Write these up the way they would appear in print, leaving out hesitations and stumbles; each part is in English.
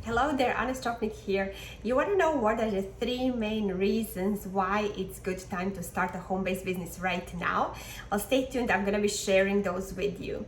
Hello there, Anna Stropnik here. You want to know what are the three main reasons why it's good time to start a home-based business right now? Well, stay tuned. I'm going to be sharing those with you.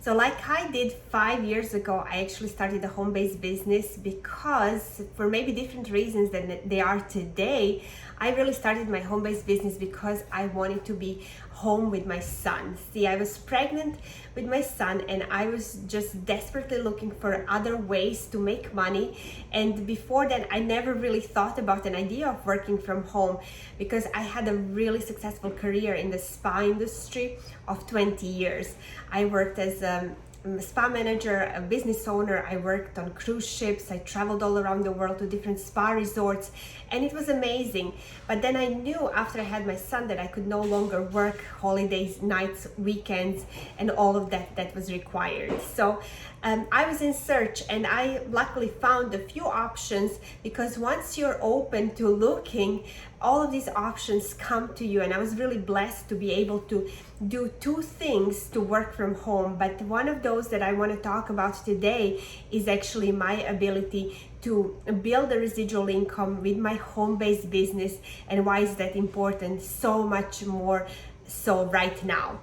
So like I did 5 years ago, I actually started a home-based business because for maybe different reasons than they are today, I really started my home-based business because I wanted to be home with my son. See, I was pregnant with my son and I was just desperately looking for other ways to make money. And before that, I never really thought about an idea of working from home because I had a really successful career in the spa industry of 20 years. I worked as a spa manager, a business owner. I worked on cruise ships. I traveled all around the world to different spa resorts, and it was amazing. But then I knew after I had my son that I could no longer work holidays, nights, weekends, and all of that was required. So I was in search, and I luckily found a few options because once you're open to looking, all of these options come to you. And I was really blessed to be able to do two things to work from home. But one of those that I want to talk about today is actually my ability to build a residual income with my home-based business. And why is that important? So much more so right now.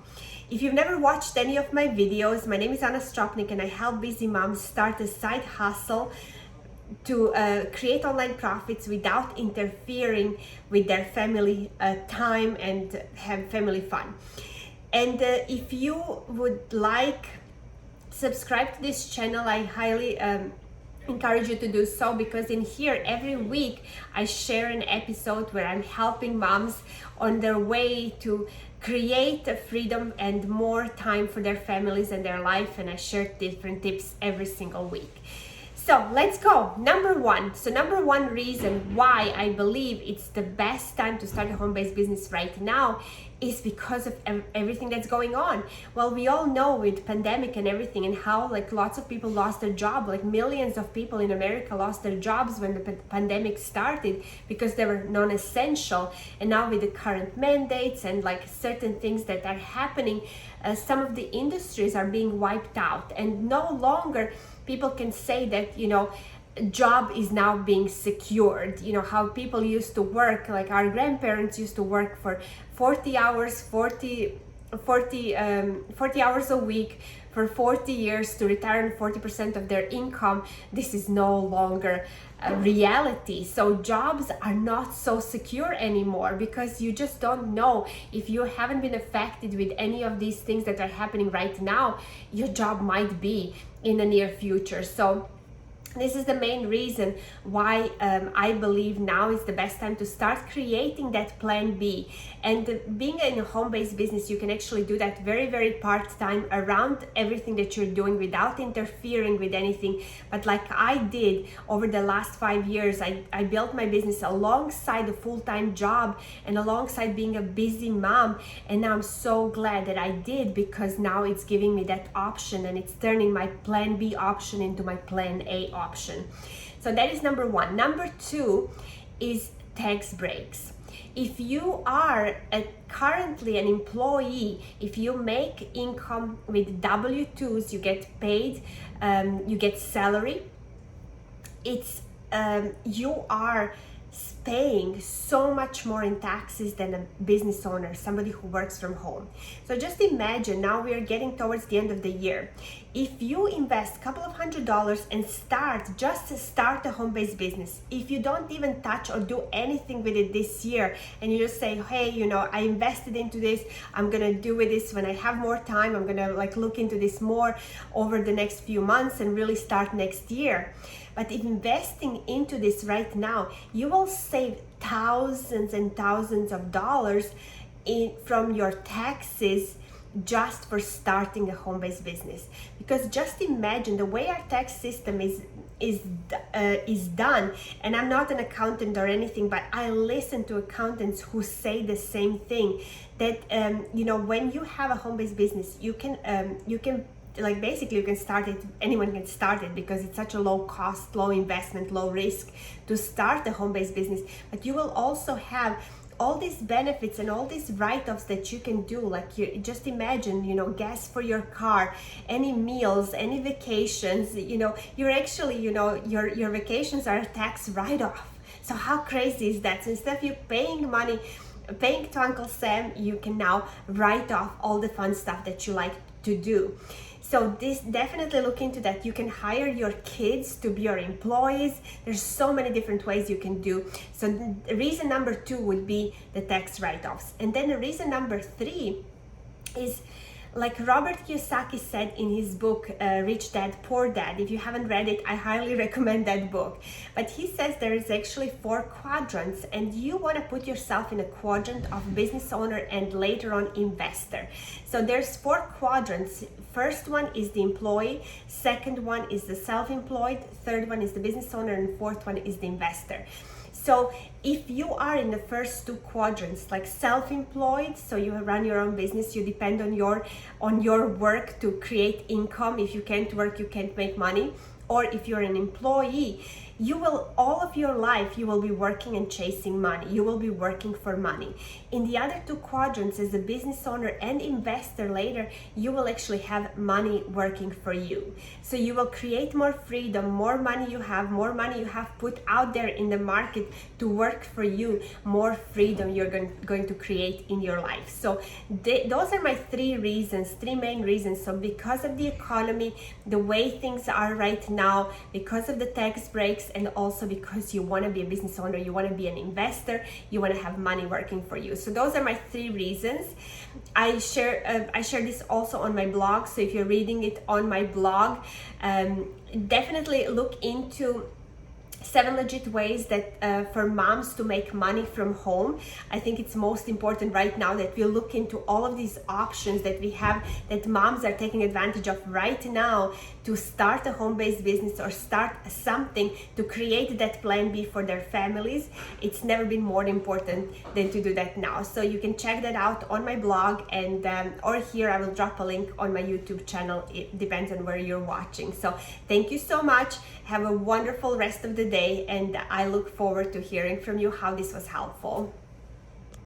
If you've never watched any of my videos, my name is Anna Stropnik and I help busy moms start a side hustle to create online profits without interfering with their family time and have family fun. And if you would like subscribe to this channel, I highly encourage you to do so, because in here every week I share an episode where I'm helping moms on their way to create a freedom and more time for their families and their life, and I share different tips every single week. So let's go. Number one reason why I believe it's the best time to start a home-based business right now is because of everything that's going on. Well, we all know with pandemic and everything, and how like lots of people lost their job, like millions of people in America lost their jobs when the pandemic started because they were non-essential. And now with the current mandates and like certain things that are happening, some of the industries are being wiped out, and no longer people can say that, job is now being secured. How people used to work, like our grandparents used to work for 40 hours a week for 40 years to retire on 40% of their income. This is no longer a reality. So jobs are not so secure anymore because you just don't know. If you haven't been affected with any of these things that are happening right now, your job might be in the near future. So this is the main reason why I believe now is the best time to start creating that plan B. And being in a home-based business, you can actually do that very, very part-time around everything that you're doing without interfering with anything. But like I did over the last 5 years, I built my business alongside a full-time job and alongside being a busy mom. And now I'm so glad that I did, because now it's giving me that option and it's turning my plan B option into my plan A option. So that is number one. Number two is tax breaks. If you are currently an employee, if you make income with W-2s, you get paid, you get salary, you are paying so much more in taxes than a business owner, somebody who works from home. So just imagine, now we are getting towards the end of the year. If you invest a couple of $100 and start a home-based business, if you don't even touch or do anything with it this year, and you just say, hey, I invested into this, I'm gonna do with this when I have more time, I'm gonna look into this more over the next few months and really start next year. But investing into this right now, you will save thousands and thousands of dollars from your taxes just for starting a home-based business. Because just imagine the way our tax system is done, and I'm not an accountant or anything, but I listen to accountants who say the same thing, that when you have a home-based business, you can basically you can start it, anyone can start it, because it's such a low cost, low investment, low risk to start a home-based business. But you will also have all these benefits and all these write-offs that you can do. Like, you just imagine, you know, gas for your car, any meals, any vacations, you know, you're actually, you know, your vacations are a tax write-off. So how crazy is that? So instead of you paying to Uncle Sam, you can now write off all the fun stuff that you like to do. So this, definitely look into that. You can hire your kids to be your employees. There's so many different ways you can do. So reason number 2 would be the tax write-offs. And then the reason number 3 is, like Robert Kiyosaki said in his book, Rich Dad, Poor Dad. If you haven't read it, I highly recommend that book. But he says there is actually 4 quadrants, and you want to put yourself in a quadrant of business owner and later on investor. So there's 4 quadrants. First one is the employee, second one is the self-employed, third one is the business owner, and fourth one is the investor. So if you are in the first 2 quadrants, like self-employed, so you run your own business, you depend on your work to create income. If you can't work, you can't make money. Or if you're an employee, you will, all of your life, you will be working and chasing money. You will be working for money. In the other 2 quadrants, as a business owner and investor later, you will actually have money working for you. So you will create more freedom, more money you have put out there in the market to work for you, more freedom you're going to create in your life. So those are my 3 main reasons. So because of the economy, the way things are right now, because of the tax breaks, and also because you want to be a business owner, you want to be an investor, you want to have money working for you. So those are my 3 reasons. I share this also on my blog. So if you're reading it on my blog, definitely look into 7 legit ways that for moms to make money from home. I think it's most important right now that we look into all of these options that we have, that moms are taking advantage of right now to start a home-based business or start something to create that plan B for their families. It's never been more important than to do that now. So you can check that out on my blog, and or here I will drop a link on my YouTube channel. It depends on where you're watching. So thank you so much. Have a wonderful rest of the day, and I look forward to hearing from you how this was helpful.